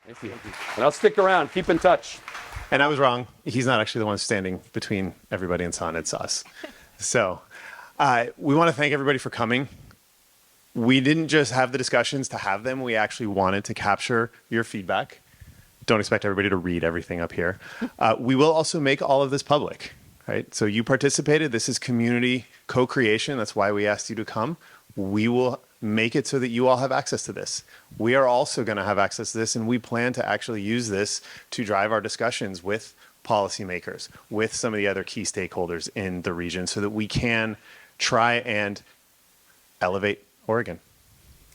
Thank you. And I'll stick around. Keep in touch. And I was wrong. He's not actually the one standing between everybody and Sun. It's us. So we want to thank everybody for coming. We didn't just have the discussions to have them. We actually wanted to capture your feedback. Don't expect everybody to read everything up here. We will also make all of this public, right? So you participated. This is community co-creation. That's why we asked you to come. We will make it so that you all have access to this. We are also going to have access to this, and we plan to actually use this to drive our discussions with policymakers, with some of the other key stakeholders in the region so that we can try and elevate Oregon.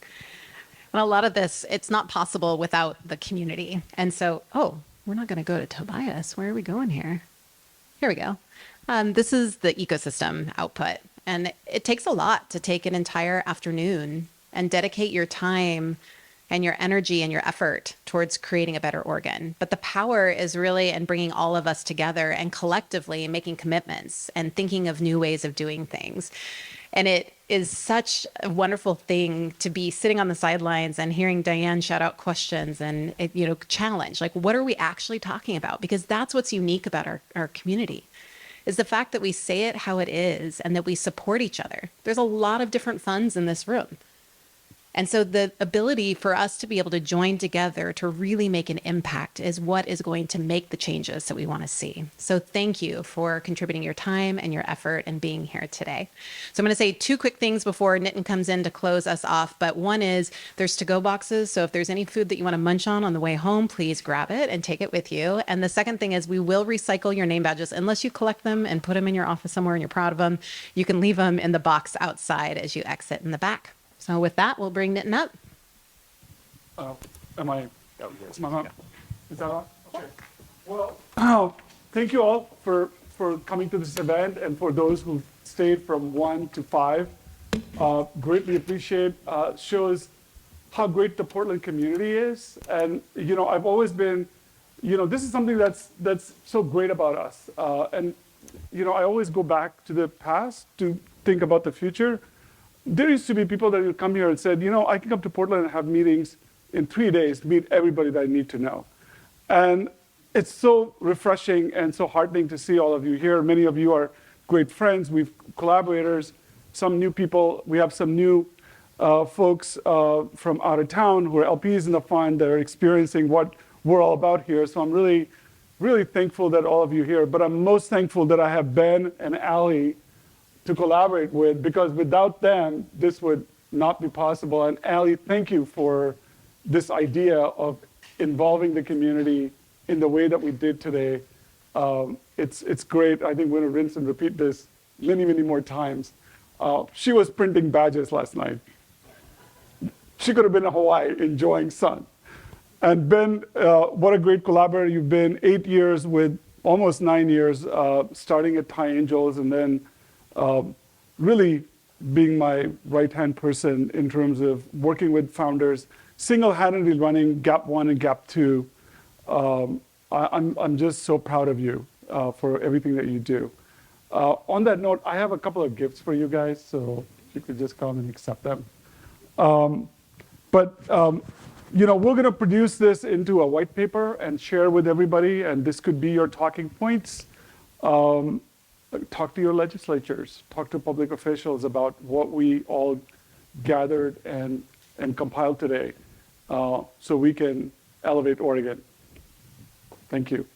And a lot of this, it's not possible without the community. And so, oh, we're not going to go to Tobias. Where are we going here? Here we go. This is the ecosystem output. And it takes a lot to take an entire afternoon and dedicate your time and your energy and your effort towards creating a better Oregon. But the power is really in bringing all of us together and collectively making commitments and thinking of new ways of doing things. And it is such a wonderful thing to be sitting on the sidelines and hearing Diane shout out questions and, challenge, like, what are we actually talking about? Because that's what's unique about our community, is the fact that we say it how it is and that we support each other. There's a lot of different funds in this room. And so the ability for us to be able to join together to really make an impact is what is going to make the changes that we want to see. So thank you for contributing your time and your effort and being here today. So I'm going to say two quick things before Nitin comes in to close us off. But one is there's to-go boxes. So if there's any food that you want to munch on the way home, please grab it and take it with you. And the second thing is we will recycle your name badges unless you collect them and put them in your office somewhere and you're proud of them. You can leave them in the box outside as you exit in the back. So with that, we'll bring Nitin up. Is that on? Okay. Well, thank you all for coming to this event and for those who stayed from 1 to 5. Greatly appreciate, shows how great the Portland community is. And, I've always been, this is something that's so great about us. And, I always go back to the past to think about the future. There used to be people that would come here and said, I can come to Portland and have meetings in 3 days to meet everybody that I need to know. And it's so refreshing and so heartening to see all of you here. Many of you are great friends. We've collaborators, some new people. We have some new folks from out of town who are LPs in the fund that are experiencing what we're all about here. So I'm really, really thankful that all of you are here. But I'm most thankful that I have Ben and Allie to collaborate with, because without them, this would not be possible. And Allie, thank you for this idea of involving the community in the way that we did today. It's great. I think we're going to rinse and repeat this many, many more times. She was printing badges last night. She could have been in Hawaii enjoying sun. And Ben, what a great collaborator you've been. 8 years with almost 9 years, starting at Thai Angels and then really being my right-hand person in terms of working with founders, single-handedly running Gap 1 and Gap 2. I'm just so proud of you for everything that you do. On that note, I have a couple of gifts for you guys, so you could just come and accept them. We're going to produce this into a white paper and share with everybody, and this could be your talking points. Talk to your legislatures, talk to public officials about what we all gathered and compiled today so we can elevate Oregon. Thank you.